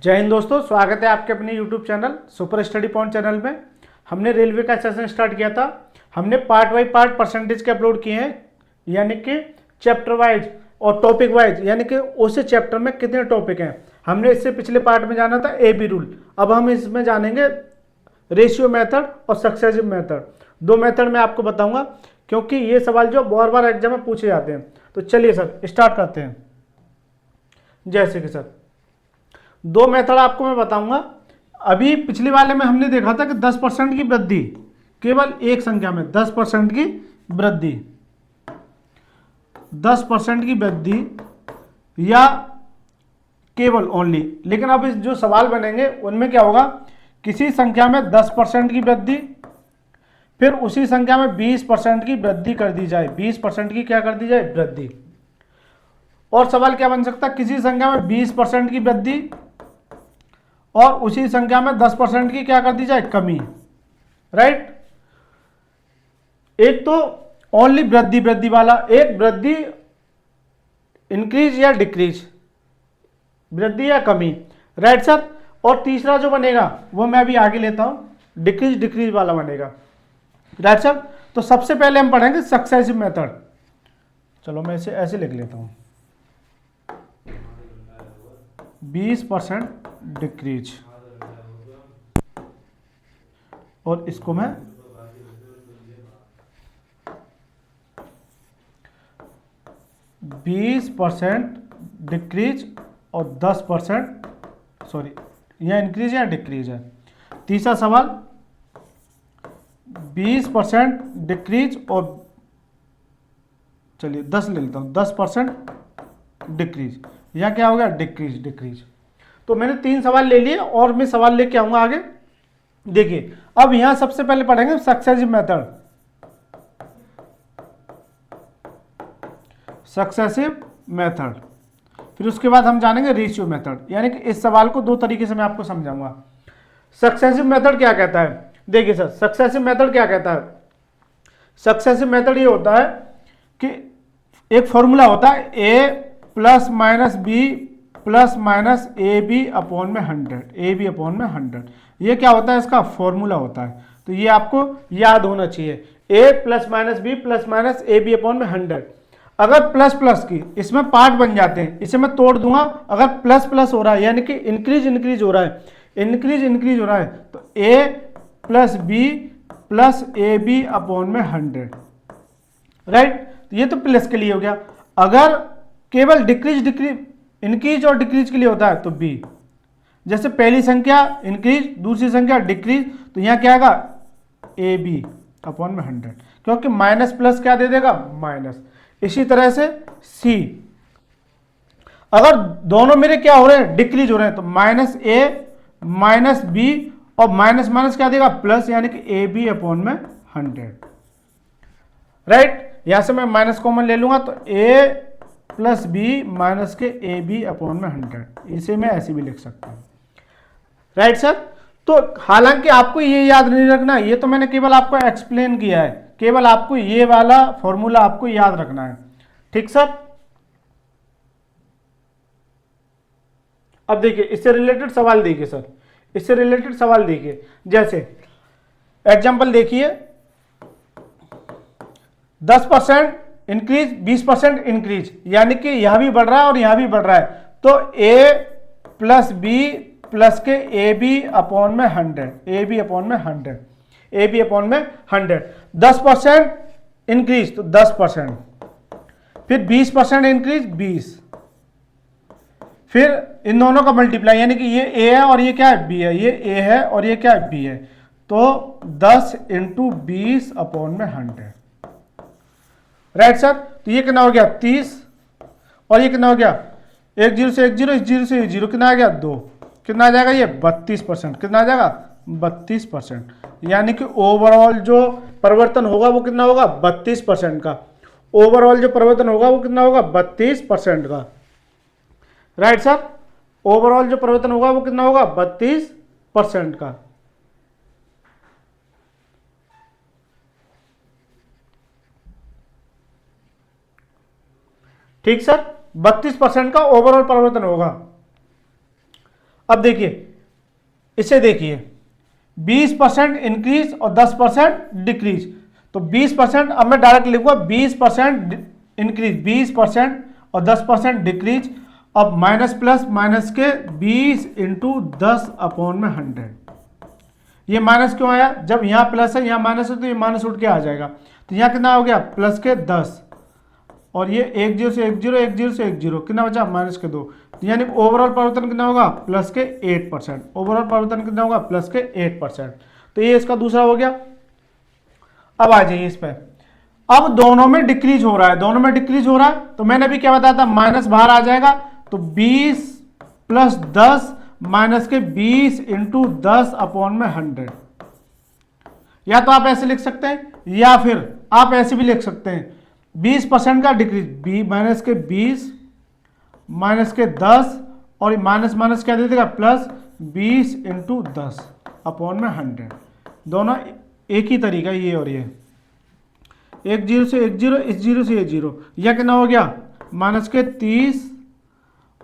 जय हिंद दोस्तों, स्वागत है आपके अपने YouTube channel super study point channel में। हमने रेलवे का सेशन स्टार्ट किया था। हमने पार्ट बाई पार्ट परसेंटेज के अपलोड किए हैं, यानी कि चैप्टर वाइज और टॉपिक वाइज, यानी कि उस चैप्टर में कितने टॉपिक हैं। हमने इससे पिछले पार्ट में जाना था AB रूल। अब हम इसमें जानेंगे रेशियो मेथड और सक्सेसिव मेथड। दो मेथड मैं आपको बताऊंगा, क्योंकि ये सवाल जो बार बार एग्जाम में पूछे जाते हैं। तो चलिए सर स्टार्ट करते हैं। जैसे कि सर दो मेथड आपको मैं बताऊंगा। अभी पिछले वाले में हमने देखा था कि 10% की वृद्धि, केवल एक संख्या में 10% की वृद्धि, 10% की वृद्धि या केवल ओनली। लेकिन अब इस जो सवाल बनेंगे उनमें क्या होगा, किसी संख्या में 10% की वृद्धि, फिर उसी संख्या में 20% की वृद्धि कर दी जाए। 20% की क्या कर दी जाए, वृद्धि। और सवाल क्या बन सकता है, किसी संख्या में 20% की वृद्धि और उसी संख्या में 10% की क्या कर दी जाए, कमी। राइट। एक तो ओनली वृद्धि वृद्धि वाला, एक वृद्धि इंक्रीज या डिक्रीज, वृद्धि या कमी। Right sir. और तीसरा जो बनेगा वो मैं अभी आगे लेता हूं, डिक्रीज डिक्रीज वाला बनेगा। Right sir. तो सबसे पहले हम पढ़ेंगे सक्सेसिव मेथड। चलो मैं इसे ऐसे लिख लेता हूं, 20% डिक्रीज, और इसको मैं 20% डिक्रीज और 10%, सॉरी यह इंक्रीज या डिक्रीज है। तीसरा सवाल 20% डिक्रीज और चलिए 10 ले लेता हूं, 10% डिक्रीज, या क्या हो गया, डिक्रीज डिक्रीज। तो मैंने 3 सवाल ले लिए और मैं सवाल लेके आऊंगा आगे। देखिए अब यहां सबसे पहले पढ़ेंगे सक्सेसिव मेथड। सक्सेसिव मेथड, फिर उसके बाद हम जानेंगे रेशियो मेथड। यानी कि इस सवाल को दो तरीके से मैं आपको समझाऊंगा। सक्सेसिव मेथड क्या कहता है, देखिए सर सक्सेसिव मेथड क्या कहता है। सक्सेसिव मेथड ये होता है कि एक फॉर्मूला होता है a plus minus b plus minus a b upon में 100, ए बी अपॉन में 100। ये क्या होता है, इसका फॉर्मूला होता है। तो ये आपको याद होना चाहिए, a plus minus b plus minus a b upon में 100। अगर प्लस प्लस की इसमें पार्ट बन जाते हैं, इसे मैं तोड़ दूंगा। अगर प्लस प्लस हो रहा है यानी कि इंक्रीज इंक्रीज हो रहा है, इंक्रीज इंक्रीज हो रहा है, तो a plus b plus a b upon में 100। राइट। ये तो प्लस के लिए हो गया। अगर केवल डिक्रीज डिक्रीज, इंक्रीज और डिक्रीज के लिए होता है तो b। जैसे पहली संख्या इंक्रीज, दूसरी संख्या डिक्रीज, तो यहां क्या आएगा, ए बी अपॉन में 100, क्योंकि माइनस प्लस क्या दे देगा, माइनस। इसी तरह से c, अगर दोनों मेरे क्या हो रहे हैं, डिक्रीज हो रहे हैं, तो माइनस ए माइनस बी और माइनस माइनस क्या देगा, प्लस, यानी कि ए बी अपॉन में 100। राइट। यहां से मैं माइनस कॉमन ले लूंगा, तो a प्लस बी माइनस के ए बी अपॉन में 100। इसे मैं ऐसे भी लिख सकता हूं। Right sir. तो हालांकि आपको ये याद नहीं रखना, ये तो मैंने केवल आपको एक्सप्लेन किया है, केवल आपको ये वाला फॉर्मूला आपको याद रखना है। ठीक सर। अब देखिए इससे रिलेटेड सवाल देखिए सर, इससे रिलेटेड सवाल देखिए। जैसे एग्जांपल देखिए, 10% इंक्रीज 20% इंक्रीज, यानी कि यहां भी बढ़ रहा है और यहां भी बढ़ रहा है। तो a प्लस बी प्लस के ए बी अपॉन में 100, ए बी अपॉन में 100, ए बी अपॉन में 100। 10% इंक्रीज तो 10%, फिर 20% इंक्रीज 20, फिर इन दोनों का मल्टीप्लाई, यानी कि ये a है और ये क्या है, b है, ये a है और ये क्या है, b है। तो 10 इंटू 20 अपॉन में 100। Right sir. तो ये कितना हो गया, 30, और ये कितना हो गया, 1 0 से 1 0, 0 से 0, कितना आ गया, 2। कितना आ जाएगा, ये 32%। कितना आ जाएगा, 32%। यानी कि ओवरऑल जो परिवर्तन होगा वो कितना होगा, 32% का। ओवरऑल जो परिवर्तन होगा वो कितना होगा, 32% का। Right sir. ओवरऑल जो परिवर्तन होगा वो कितना होगा, 32% का। ठीक सर। 32% का ओवरऑल परिवर्तन होगा। अब देखिए, इसे देखिए 20% इंक्रीज और 10% डिक्रीज। तो 20%, अब मैं डायरेक्ट लिखूंगा 20% इंक्रीज, 20% और 10% डिक्रीज। अब माइनस प्लस माइनस के 20 इंटू 10 अपॉन में 100। ये माइनस क्यों आया? जब यहाँ प्लस है यहाँ माइनस है तो ये माइनस उठ के आ जाएगा। तो यहाँ कितना हो गया? प्लस के 10 और ये 1 0 से 1 0, 1 0 से 1 0, कितना बचा? माइनस के 2। तो यानी ओवरऑल परिवर्तन कितना होगा? प्लस के 8%। ओवरऑल परिवर्तन कितना होगा? प्लस के 8%। तो ये इसका दूसरा हो गया। अब आ जाइए इस पर। अब दोनों में डिक्रीज हो रहा है, दोनों में डिक्रीज हो रहा है। तो मैंने अभी क्या बताया था? माइनस बाहर आ जाएगा। तो 20 प्लस 10 माइनस के 20 इंटू 10 अपॉन में 100। या तो आप ऐसे लिख सकते हैं या फिर आप ऐसे भी लिख सकते हैं 20% का डिक्रीज, माइनस के 20 माइनस के 10 और माइनस माइनस क्या दे देगा? प्लस 20 इंटू 10 अपॉन में 100। दोनों एक ही तरीका, ये और ये। 1 0 से 1 0, इस 0 से ये 0। यह कितना हो गया? माइनस के 30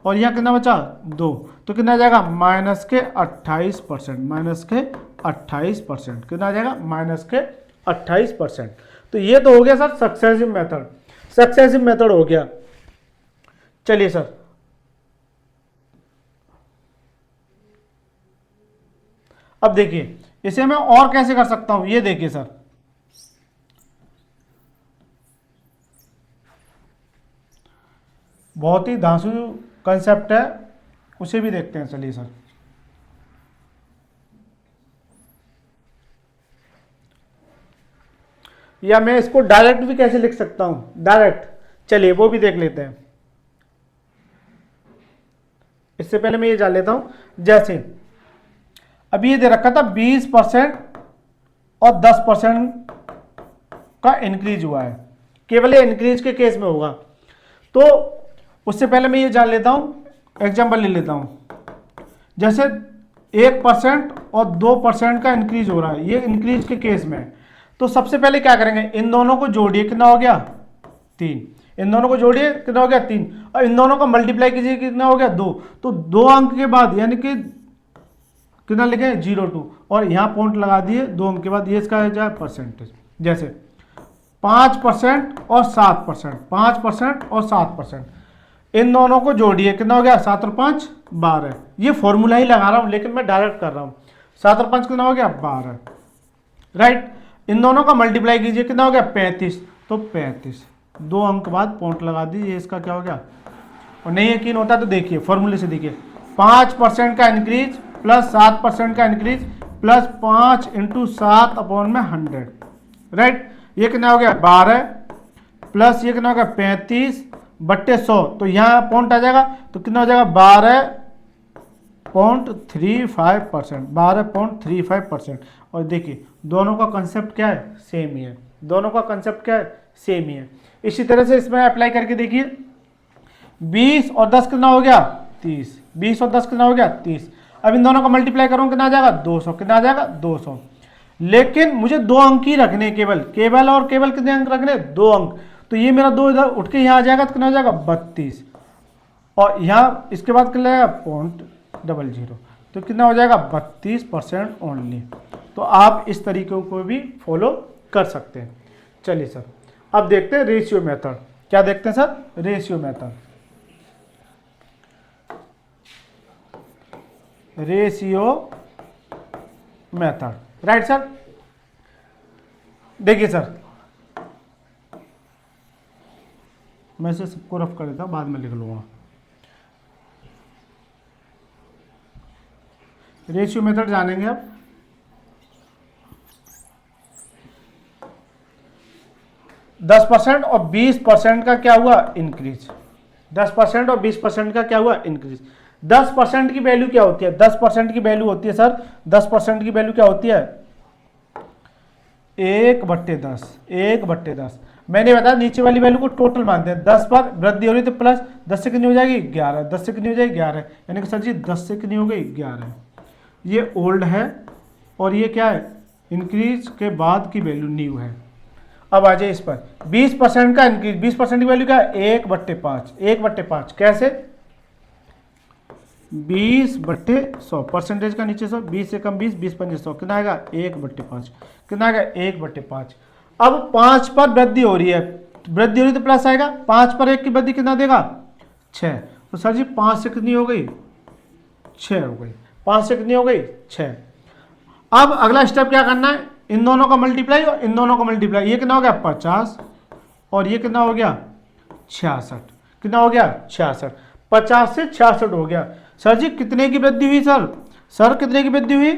और यह कितना बचा? 2। तो कितना आ जाएगा? माइनस के 28%। माइनस के 28%। कितना आ जाएगा? माइनस के 28%। तो ये तो हो गया sir successive method. Successive method हो गया। चलिए सर, अब देखिए इसे मैं और कैसे कर सकता हूं, ये देखिए सर। बहुत ही धांसू कंसेप्ट है, उसे भी देखते हैं। चलिए सर, या मैं इसको डायरेक्ट भी कैसे लिख सकता हूं, डायरेक्ट। चलिए वो भी देख लेते हैं। इससे पहले मैं ये जान लेता हूं, जैसे अभी ये दे रखा था 20% और 10% का इंक्रीज हुआ है, केवल ये इंक्रीज के केस में होगा। तो उससे पहले मैं ये जान लेता हूं, एग्जाम्पल ले लेता हूं। जैसे 1% और 2% का इंक्रीज हो रहा है, ये इंक्रीज के केस में है। तो सबसे पहले क्या करेंगे? इन दोनों को जोड़िए, कितना हो गया? 3। इन दोनों को जोड़िए, कितना हो गया? 3। और इन दोनों को मल्टीप्लाई कीजिए, कितना हो गया? 2। तो 2 अंक के बाद यानी कि कितना लिखे? 0.2 और यहाँ पॉइंट लगा दिए 2 अंक के बाद। ये इसका है परसेंटेज। जैसे 5% और 7%, 5% और 7%। इन दोनों को जोड़िए, कितना हो गया? 7 और 5 12। ये फॉर्मूला ही लगा रहा हूँ लेकिन मैं डायरेक्ट कर रहा हूँ। 7 और 5 कितना हो गया? 12। राइट। इन दोनों का मल्टीप्लाई कीजिए, कितना हो गया? 35। तो 35, 2 अंक बाद पॉइंट लगा दीजिए, इसका क्या हो गया? और नहीं यकीन होता तो देखिए फॉर्मूले से, देखिए 5% का इंक्रीज प्लस 7% का इंक्रीज प्लस 5 इंटू 7 अपॉन में 100। राइट। ये कितना हो गया? 12 प्लस ये कितना हो गया? 35 बट्टे 100। तो यहाँ पॉइंट आ जाएगा तो कितना हो जाएगा? 12.35%। 12.35%। और देखिए दोनों का कंसेप्ट क्या है? सेम ही है। दोनों का कंसेप्ट क्या है? सेम ही है। इसी तरह से इसमें अप्लाई करके देखिए, 20 और 10 कितना हो गया? 30। 20 और 10 कितना हो गया? 30। अब इन दोनों का मल्टीप्लाई करूँ, कितना आ जाएगा? 200। कितना आ जाएगा? 200। लेकिन मुझे 2 अंक ही रखने, केवल और केवल कितने अंक रखने? 2 अंक। तो ये मेरा 2 इधर उठ के यहाँ आ जाएगा तो कितना हो जाएगा? 32। और यहाँ इसके बाद कितना आएगा? 0.00। तो कितना हो जाएगा? 32% ओनली। तो आप इस तरीके को भी फॉलो कर सकते हैं। चलिए सर, अब देखते हैं रेशियो मेथड। क्या देखते हैं sir? Ratio method. Ratio method, right sir. देखिए सर, मैं इसे सबको रफ कर देता हूं, बाद में लिख लूंगा। रेशियो मेथड जानेंगे अब। दस 10% और 20% का क्या हुआ? इंक्रीज। 10% और 20% का क्या हुआ? इंक्रीज। 10% की वैल्यू क्या होती है? 10% की वैल्यू होती है सर, 10% की वैल्यू क्या होती है? 1/10। 1/10। मैंने बताया नीचे वाली वैल्यू को टोटल मानते हैं। 10 पर वृद्धि हो रही तो प्लस 10 से कितनी हो जाएगी? 11। 10 से कितनी हो जाएगी? 11। यानी कि सर जी 10 से कितनी हो गई? 11। ये ओल्ड है और ये क्या है? इंक्रीज के बाद की वैल्यू न्यू है। अब आ जाए इस पर 20% का इंक्रीज। 20% की वैल्यू क्या है? 1/5। 1/5 कैसे? 20/100 परसेंटेज का नीचे 100, 20 से कम 20, 20 पंजे 100, कितना आएगा 1/5, कितना आएगा 1/5। अब 5 पर वृद्धि हो रही है, वृद्धि हो रही तो प्लस आएगा, 5 पर 1 की वृद्धि कितना देगा 6। तो सर जी 5 से कितनी हो गई 6 हो गई, 5 से कितनी हो गई 6। अब अगला स्टेप क्या करना है, इन दोनों का मल्टीप्लाई और इन दोनों का मल्टीप्लाई, ये कितना हो गया 50 और ये कितना हो गया 66, कितना हो गया 66, 50 से 66 हो गया। सर जी कितने की वृद्धि हुई सर कितने की वृद्धि हुई,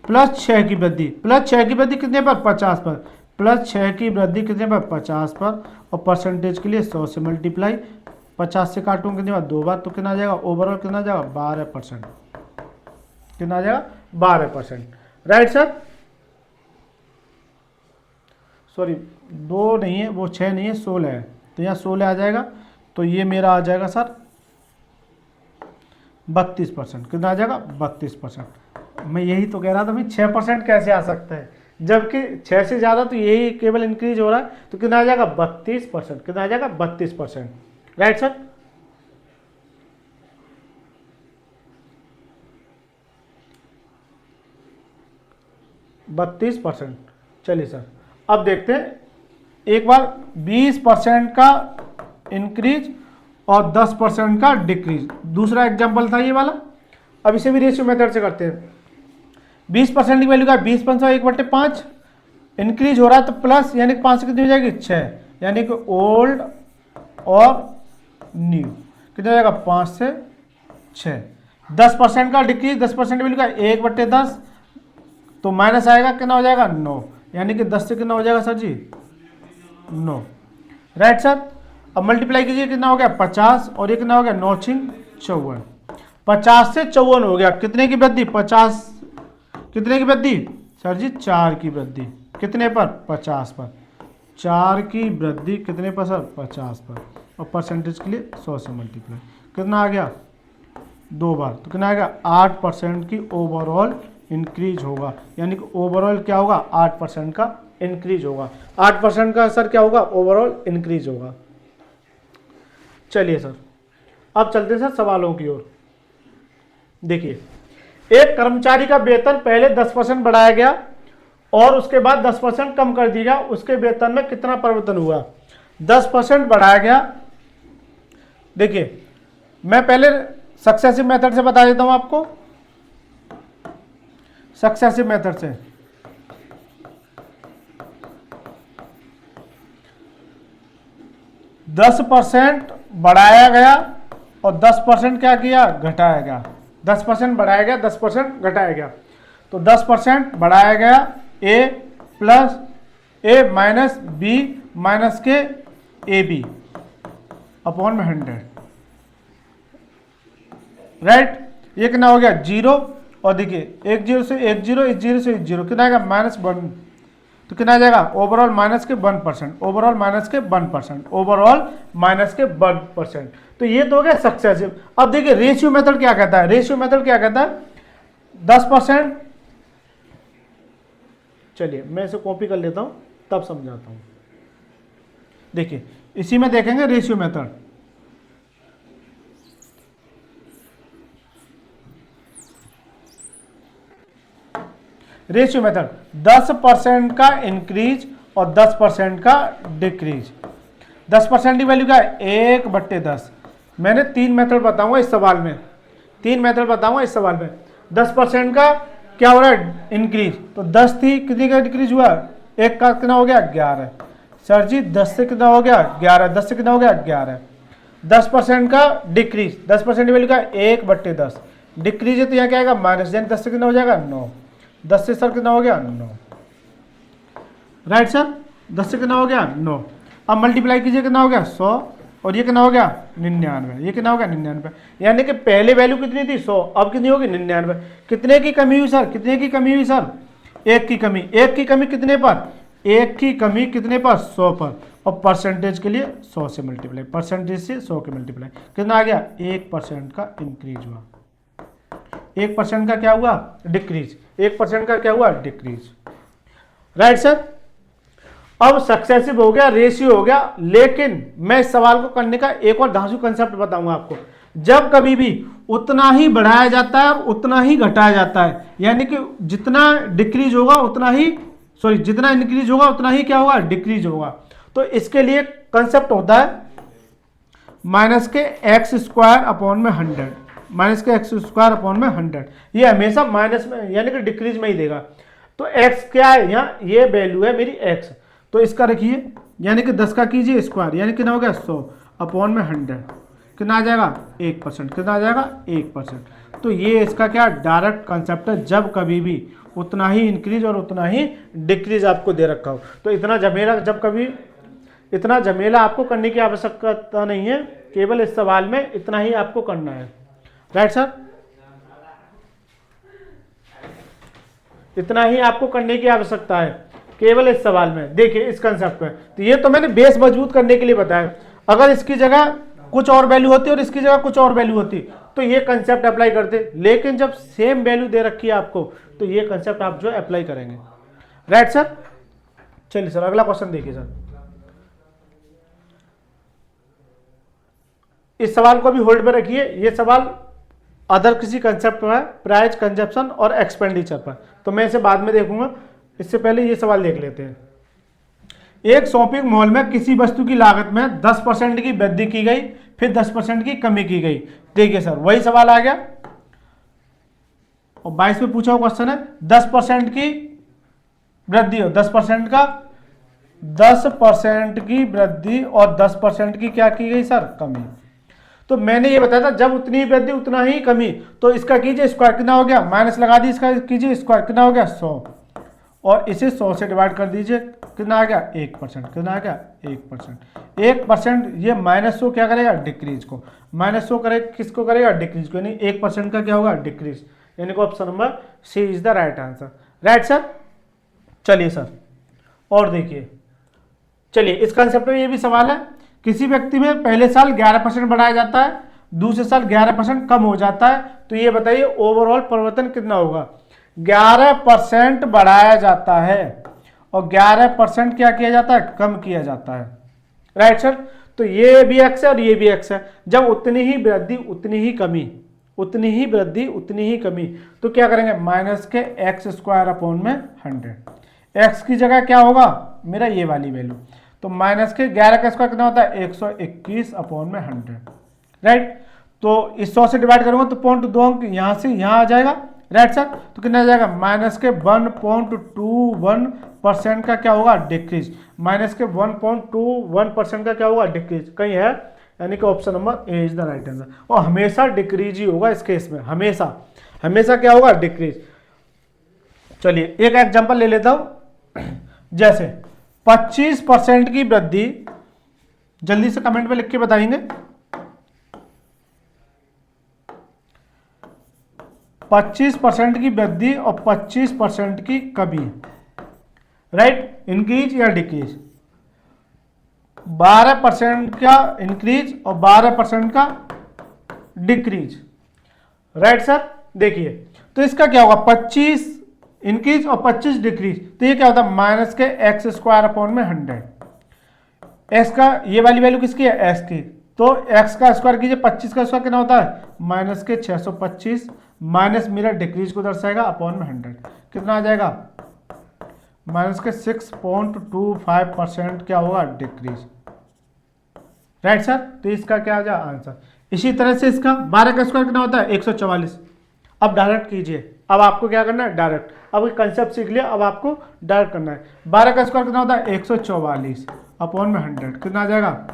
+6 की वृद्धि, +6 की वृद्धि कितने पर 50 पर, +6 की वृद्धि कितने पर 50 पर, और परसेंटेज के लिए 100 से मल्टीप्लाई, 50 से काटूंगा कितने बार 2 बार, तो कितना आ जाएगा ओवरऑल कितना आ जाएगा 12%, कितना आ जाएगा 12%। राइट सर, सॉरी 2 नहीं है, वो 6 नहीं है 16 है, तो यहाँ 16 आ जाएगा, तो ये मेरा आ जाएगा सर 32%, कितना आ जाएगा 32%। मैं यही तो कह रहा था भाई 6% कैसे आ सकता है, जबकि 6 से ज़्यादा तो यही केवल इंक्रीज हो रहा है, तो कितना आ जाएगा 32%, कितना आ जाएगा 32%। Right sir, %32। चलिए सर अब देखते हैं एक बार 20% का इंक्रीज और 10% का डिक्रीज, दूसरा एग्जांपल था ये वाला। अब इसे भी रेशियो मेथड से करते हैं। 20% की वैल्यू का 20 पंसा 1/5, इंक्रीज हो रहा है तो प्लस, यानी कि 5 से कितनी हो जाएगी 6, यानी कि ओल्ड और न्यू, कितना हो जाएगा 5 से 6। 10% का डिक्रीज, 10% की वैल्यू का 1/10, तो माइनस आएगा कितना हो जाएगा 9, यानी कि 10 से कितना हो जाएगा सर जी 9। राइट सर, अब मल्टीप्लाई कीजिए कितना हो गया 50 और ये कितना हो गया 9 छिंग 54, 50 से 54 हो गया, कितने की वृद्धि 50, कितने की वृद्धि सर जी 4 की वृद्धि, कितने पर 50 पर, 4 की वृद्धि कितने पर सर 50 पर, और परसेंटेज के लिए 100 से मल्टीप्लाई, कितना आ गया 2 बार, तो कितना आएगा 8% की ओवरऑल इंक्रीज होगा, यानी कि ओवरऑल क्या होगा 8% का इंक्रीज होगा, 8% का सर क्या होगा ओवरऑल इंक्रीज होगा। चलिए सर अब चलते हैं सर सवालों की ओर। देखिए, एक कर्मचारी का वेतन पहले 10% बढ़ाया गया और उसके बाद 10% कम कर दिया गया, उसके वेतन में कितना परिवर्तन हुआ। 10% बढ़ाया गया, देखिए मैं पहले सक्सेसिव मेथड से बता देता हूं आपको, सक्सेसिव मेथड से। %10 बढ़ाया गया और 10% क्या किया घटाया गया, 10% बढ़ाया गया 10% घटाया गया, तो 10% बढ़ाया गया a plus a minus b minus के ए बी अपॉन 100। राइट, ये कितना हो गया 0, और देखिए 1 0 से 1 0, 1 0 से 1 0, कितना आएगा -1, तो कितना आ जाएगा ओवरऑल माइनस के 1%, ओवरऑल माइनस के 1%, ओवरऑल माइनस के 1%। तो ये तो हो गया सक्सेसिव। अब देखिए रेशियो मेथड क्या कहता है, रेशियो मेथड क्या कहता है 10%, चलिए मैं इसे कॉपी कर लेता हूं तब समझाता हूं। देखिए इसी में देखेंगे रेशियो मेथड। रेशियो मेथड 10% का इंक्रीज और 10% का डिक्रीज। 10% की वैल्यू क्या है 1/10। मैंने 3 मेथड बताऊंगा इस सवाल में, 3 मेथड बताऊंगा इस सवाल में। 10% का क्या हो रहा है इंक्रीज, तो 10 थी, कितनी का डिक्रीज हुआ, 1 का कितना हो गया 11। सर जी 10 से कितना हो गया 11, 10 से कितना हो गया 11। 10% का डिक्रीज, 10% की वैल्यू का 1/10, डिक्रीज है तो यहाँ क्या आएगा माइनस, यानी 10 से कितना हो जाएगा 9, 10 से सर कितना हो गया 9। राइट सर, 10 से कितना हो गया 9। अब मल्टीप्लाई कीजिए कितना हो गया 100 और ये कितना हो गया 99, ये कितना हो गया 99, यानी कि पहले वैल्यू कितनी थी 100, अब कितनी होगी 99। कितने की कमी हुई सर, कितने की कमी हुई सर 1 की कमी। 1 की कमी कितने पर, 1 की कमी कितने पर 100 पर, और परसेंटेज के लिए 100 से मल्टीप्लाई, परसेंटेज से 100 के मल्टीप्लाई, कितना आ गया 1% का इंक्रीज हुआ, 1% का क्या हुआ डिक्रीज, 1% का क्या हुआ डिक्रीज। राइट सर, अब सक्सेसिव हो गया, रेशियो हो गया, लेकिन मैं इस सवाल को करने का एक और धांसू कंसेप्ट बताऊंगा आपको। जब कभी भी उतना ही बढ़ाया जाता है और उतना ही घटाया जाता है, यानी कि जितना डिक्रीज होगा उतना ही, सॉरी, जितना इंक्रीज होगा उतना ही क्या होगा, डिक्रीज होगा। तो इसके लिए कंसेप्ट होता है माइनस के एक्स स्क्वायर अपॉन में 100, माइनस के एक्स स्क्वायर अपॉन में 100, ये हमेशा माइनस में यानी कि डिक्रीज में ही देगा। तो x क्या है, यहाँ ये वैल्यू है मेरी x, तो इसका रखिए यानी कि 10 का कीजिए स्क्वायर, यानी कितना हो गया 100 अपॉन में 100, कितना आ जाएगा 1%, कितना आ जाएगा 1%। तो ये इसका क्या डायरेक्ट कंसेप्ट है, जब कभी भी उतना ही इंक्रीज और उतना ही डिक्रीज आपको दे रखा हो। तो इतना झमेला, जब कभी इतना झमेला आपको करने की आवश्यकता नहीं है, केवल इस सवाल में इतना ही आपको करना है। राइट सर, इतना ही आपको करने की आवश्यकता है केवल इस सवाल में। देखिए इस कंसेप्ट में, तो ये तो मैंने बेस मजबूत करने के लिए बताया। अगर इसकी जगह कुछ और वैल्यू होती और इसकी जगह कुछ और वैल्यू होती तो ये कंसेप्ट अप्लाई करते, लेकिन जब सेम वैल्यू दे रखी है आपको तो ये कंसेप्ट आप जो अप्लाई करेंगे। राइट सर, चलिए सर अगला क्वेश्चन देखिए सर। इस सवाल को भी होल्ड पे रखिए, ये सवाल अदर किसी कंसेप्ट पर है, प्राइस, कंजप्शन और एक्सपेंडिचर पर, तो मैं इसे बाद में देखूंगा। इससे पहले ये सवाल देख लेते हैं। एक शॉपिंग मॉल में किसी वस्तु की लागत में 10% की वृद्धि की गई, फिर 10% की कमी की गई। देखिए सर वही सवाल आ गया और 22 में पूछा हुआ क्वेश्चन है 10% की वृद्धि हो, 10% का 10% की वृद्धि और 10% की क्या की गई सर, कमी। तो मैंने ये बताया था जब उतनी वृद्धि उतना ही कमी, तो इसका कीजिए स्क्वायर, कितना हो गया, माइनस लगा दी, इसका कीजिए स्क्वायर, कितना हो गया 100, और इसे 100 से डिवाइड कर दीजिए, कितना आ गया 1%, कितना आ गया 1%। 1% ये -100 क्या करेगा, डिक्रीज को, -100 करे किसको करेगा, डिक्रीज को, यानी 1% का क्या होगा, डिक्रीज, यानी कि option number c is the right answer. Right sir, चलिए सर और देखिए, चलिए इस कंसेप्ट में ये भी सवाल है, किसी व्यक्ति में पहले साल 11% बढ़ाया जाता है, दूसरे साल 11% कम हो जाता है, तो ये बताइए ओवरऑल परिवर्तन कितना होगा। 11% बढ़ाया जाता है और 11% क्या किया जाता है, कम किया जाता है। राइट सर, तो ये भी एक्स है और ये भी एक्स है। जब उतनी ही वृद्धि उतनी ही कमी, उतनी ही वृद्धि उतनी ही कमी, तो क्या करेंगे, माइनस के एक्स स्क्वायर अपॉन में 100। एक्स की जगह क्या होगा मेरा ये वाली वैल्यू, तो माइनस के 11 का स्क्वायर कितना होता है 121 अपॉन में 100। राइट, तो इस 100 से डिवाइड करूंगा तो 0.2 अंक यहां से यहां आ जाएगा। राइट सर, तो कितना आ जाएगा, माइनस के 1.21% का क्या होगा, डिक्रीज, माइनस के 1.21% का क्या होगा, डिक्रीज, कहीं है, यानी कि option number A is the right answer. और हमेशा डिक्रीज ही होगा इस केस में, हमेशा हमेशा क्या होगा, डिक्रीज। चलिए एक एग्जांपल ले लेता हूं, जैसे 25% की वृद्धि, जल्दी से कमेंट में लिख के बताएंगे, 25% की वृद्धि और 25% की कमी। राइट, इंक्रीज या डिक्रीज, 12% का इंक्रीज और 12% का डिक्रीज। राइट सर, देखिए तो इसका क्या होगा, 25 इंक्रीज और 25 डिक्रीज, तो ये क्या होता है, माइनस के एक्स स्क्वायर अपॉन में 100। एक्स का ये वाली वैल्यू किसकी है, एक्स की, तो एक्स का स्क्वायर कीजिए, 25 का स्क्वायर कितना होता है, माइनस के 625, माइनस मेरा डिक्रीज को दर्शाएगा अपॉन में 100, कितना आ जाएगा, माइनस के 6.25% क्या होगा, डिक्रीज। राइट सर, तो इसका क्या आ जाए आंसर। इसी तरह से इसका 12 का स्क्वायर कितना होता है 144। अब डायरेक्ट कीजिए, अब आपको क्या करना है, डायरेक्ट, अब कंसेप्ट सीख लिया, अब आपको डायरेक्ट करना है। 12 का स्क्वायर कितना होता है 144 अपॉन में 100, कितना आ जाएगा,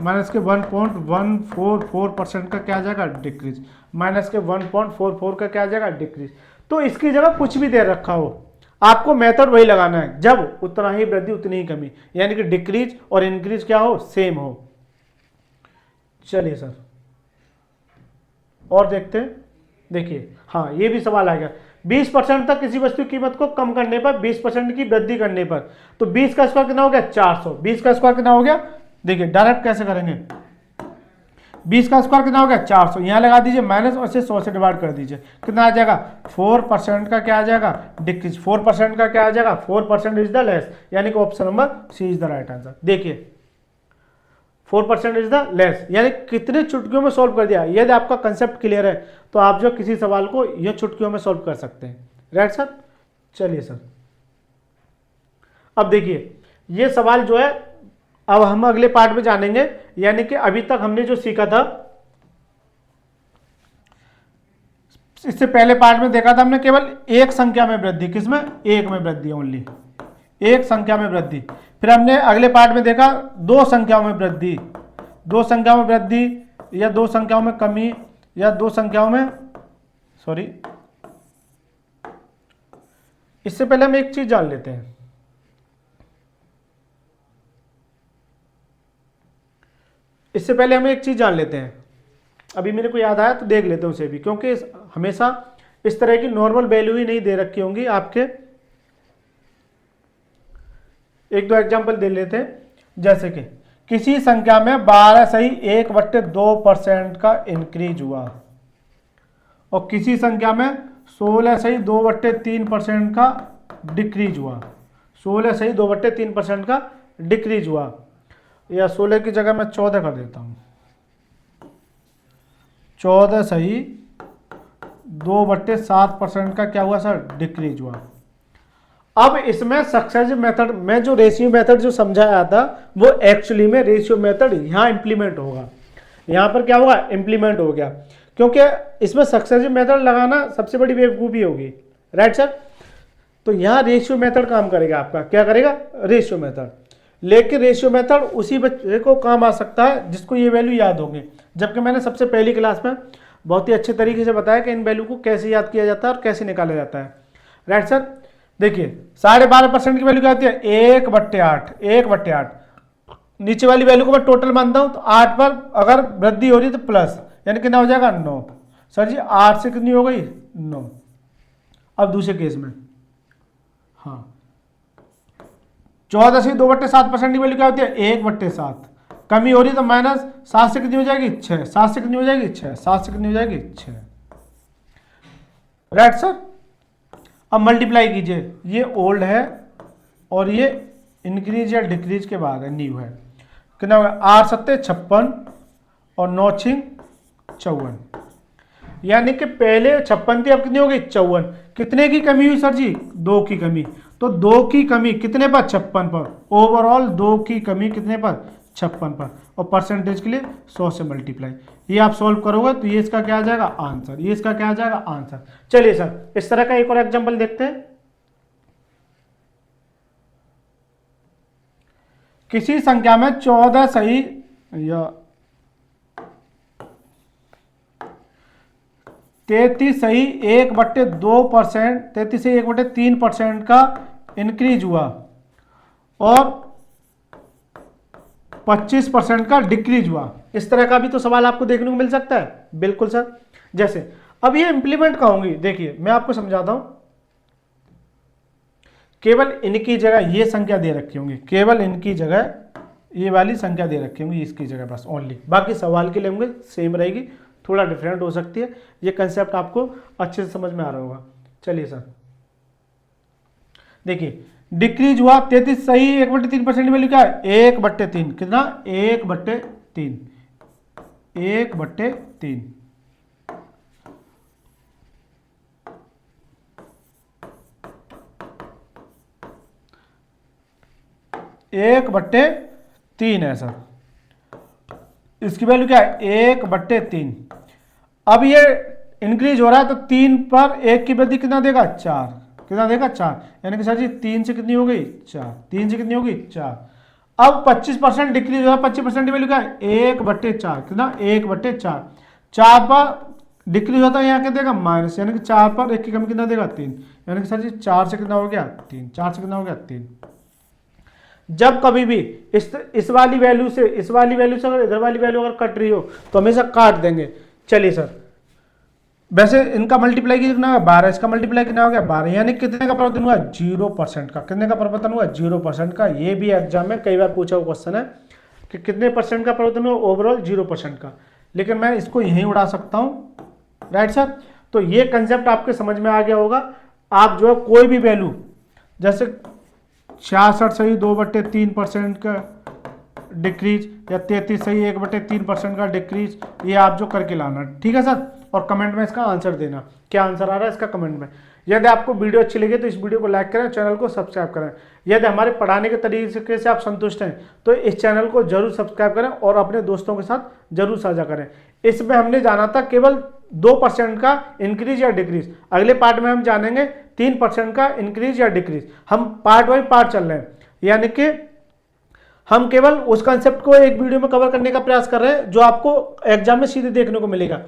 माइनस के 1.144% का क्या आ जाएगा, डिक्रीज, माइनस के 1.44 का क्या आ जाएगा, डिक्रीज। तो इसकी जगह कुछ भी दे रखा हो, आपको मेथड वही लगाना है, जब उतना ही वृद्धि उतनी ही कमी, यानी कि डिक्रीज और इंक्रीज क्या हो, सेम हो। चलिए सर और देखते हैं, देखिए हाँ ये भी सवाल आएगा, 20% तक किसी वस्तु की कीमत को कम करने पर 20% की वृद्धि करने पर, तो 20 का स्क्वायर कितना हो गया 400, 20 का स्क्वायर कितना हो गया, देखिए डायरेक्ट कैसे करेंगे, 20 का स्क्वायर कितना हो गया 400, यहाँ लगा दीजिए माइनस और इसे 100 से डिवाइड कर दीजिए, कितना आ जाएगा, 4% का क्या आ जाएगा, डिक्रीज, 4% का क्या आ जाएगा, 4% इज द लेस, यानी कि option number c is the right answer. देखिए 4% इज द लेस, यानी कितने चुटकियों में सॉल्व कर दिया। यदि आपका कंसेप्ट क्लियर है तो आप जो किसी सवाल को ये चुटकियों में सॉल्व कर सकते हैं। राइट सर, चलिए सर अब देखिए ये सवाल जो है अब हम अगले पार्ट में जानेंगे, यानी कि अभी तक हमने जो सीखा था, इससे पहले पार्ट में देखा था हमने केवल एक संख्या में वृद्धि, किसमें, एक में वृद्धि, ओनली एक संख्या में वृद्धि। फिर हमने अगले पार्ट में देखा दो संख्याओं में वृद्धि, दो संख्याओं में वृद्धि या दो संख्याओं में कमी या दो संख्याओं में सॉरी, इससे पहले हम एक चीज जान लेते हैं। इससे पहले हम एक चीज जान लेते हैं, अभी मेरे को याद आया तो देख लेते हैं उसे भी, क्योंकि हमेशा इस तरह की नॉर्मल वैल्यू ही नहीं दे रखी होंगी आपके। एक दो एग्जांपल दे लेते हैं, जैसे कि किसी संख्या में 12.1/2% का इंक्रीज हुआ और किसी संख्या में 16.2/3% का डिक्रीज हुआ, 16.2/3% का डिक्रीज हुआ, या 16 की जगह मैं 14 कर देता हूं, 14.2/7% का क्या हुआ सर, डिक्रीज हुआ। अब इसमें सक्सेसिव मेथड में जो रेशियो मेथड जो समझाया था वो एक्चुअली में रेशियो मेथड यहाँ इंप्लीमेंट होगा, यहाँ पर क्या होगा, इंप्लीमेंट हो गया, क्योंकि इसमें सक्सेसिव मेथड लगाना सबसे बड़ी बेवकूफ़ी होगी। राइट सर, तो यहाँ रेशियो मेथड काम करेगा आपका, क्या करेगा, रेशियो मेथड। लेकिन रेशियो मेथड उसी बच्चे को काम आ सकता है जिसको ये वैल्यू याद होंगे, जबकि मैंने सबसे पहली क्लास में बहुत ही अच्छे तरीके से बताया कि इन वैल्यू को कैसे याद किया जाता है और कैसे निकाला जाता है। राइट सर, देखिए 12.5% की वैल्यू क्या होती है, 1/8, 1/8। नीचे वाली वैल्यू को मैं टोटल मानता हूं तो 8 पर अगर वृद्धि हो रही तो प्लस, यानी कितना हो जाएगा, 9। सर जी 8 से कितनी हो गई, 9। अब दूसरे केस में, हाँ 14.2/7% की वैल्यू क्या होती है, 1/7। कमी हो रही तो -7 से कितनी हो जाएगी, 6। 7 से कितनी हो जाएगी, 6। 7 से कितनी हो जाएगी, 6। राइट सर, अब मल्टीप्लाई कीजिए, ये ओल्ड है और ये इंक्रीज या डिक्रीज के बाद है, न्यू है। कितना होगा, 8 7 56 और 9 6 54, यानी कि पहले 56 थी, अब कितनी हो गई, 54। कितने की कमी हुई सर जी, 2 की कमी। तो 2 की कमी कितने पर, 56 पर। ओवरऑल 2 की कमी कितने पर, 56 पर, और परसेंटेज के लिए 100 से मल्टीप्लाई। ये आप सॉल्व करोगे तो ये इसका क्या आ जाएगा, आंसर। ये इसका क्या आ जाएगा, आंसर। चलिए सर इस तरह का एक और एग्जांपल देखते हैं। किसी संख्या में 14 सही या 33 सही 1/2%, 33 सही 1/3% का इंक्रीज हुआ और 25% का डिक्रीज हुआ। इस तरह का भी तो सवाल आपको देखने को मिल सकता है। बिल्कुल सर, जैसे अब ये इंप्लीमेंट का होंगी, देखिए मैं आपको समझाता हूं। केवल इनकी जगह ये संख्या दे रखी होंगी, केवल इनकी जगह ये वाली संख्या दे रखी होंगी, इसकी जगह बस ओनली। बाकी सवाल की लैंग्वेज सेम रहेगी, थोड़ा डिफरेंट हो सकती है। ये कंसेप्ट आपको अच्छे से समझ में आ रहा होगा। चलिए सर देखिए, डिक्रीज हुआ 33 सही 1/3% वैल्यू क्या है, 1/3। कितना, 1/3, 1/3। एक बट्टे 3 है सर, इसकी वैल्यू क्या है, 1/3। अब ये इंक्रीज हो रहा है तो 3 पर 1 की वृद्धि कितना देगा, 4। कितना देगा, 4। यानी कि सर जी 3 से कितनी हो गई, 4। 3 से कितनी होगी, 4। अब 25% डिक्रीज हो रहा है, 25% की वैल्यू क्या है, 1/4। कितना, 1/4। 4 पर डिक्रीज होता है, यहाँ क्या देगा, माइनस, यानी कि 4 पर 1 की कमी कितना देगा, 3। यानी कि सर जी 4 से कितना हो गया, 3। 4 से कितना हो गया, 3। जब कभी भी इस वाली वैल्यू से अगर इधर वाली वैल्यू अगर कट रही हो तो हमेशा काट देंगे। चलिए सर, वैसे इनका मल्टीप्लाई कितना होगा, 12। इसका मल्टीप्लाई कितना हो गया, 12। यानी कितने का परिवर्तन हुआ, 0% का। कितने का परिवर्तन हुआ, 0% का। ये भी एग्जाम में कई बार पूछा हुआ क्वेश्चन है कि कितने परसेंट का परिवर्तन हुआ, ओवरऑल 0% का। लेकिन मैं इसको यहीं उड़ा सकता हूँ। राइट सर, तो ये कंसेप्ट आपके समझ में आ गया होगा। आप जो है कोई भी वैल्यू, जैसे 66 सही 2/3% का डिक्रीज या 33 सही 1/3% का डिक्रीज, ये आप जो करके लाना, ठीक है सर। और कमेंट में इसका आंसर देना, क्या आंसर आ रहा है इसका कमेंट में। यदि आपको वीडियो अच्छी लगी तो इस वीडियो को लाइक करें, चैनल को सब्सक्राइब करें। यदि हमारे पढ़ाने के तरीके से आप संतुष्ट हैं तो इस चैनल को जरूर सब्सक्राइब करें और अपने दोस्तों के साथ जरूर साझा करें। इसमें हमने जाना था केवल 2% का इंक्रीज या डिक्रीज, अगले पार्ट में हम जानेंगे 3% का इंक्रीज या डिक्रीज। हम पार्ट बाई पार्ट चल रहे हैं, यानी कि हम केवल उस कंसेप्ट को एक वीडियो में कवर करने का प्रयास कर रहे हैं जो आपको एग्जाम में सीधे देखने को मिलेगा।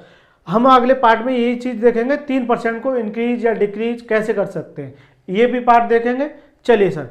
हम अगले पार्ट में यही चीज देखेंगे, 3% को इंक्रीज या डिक्रीज कैसे कर सकते हैं, ये भी पार्ट देखेंगे। चलिए सर।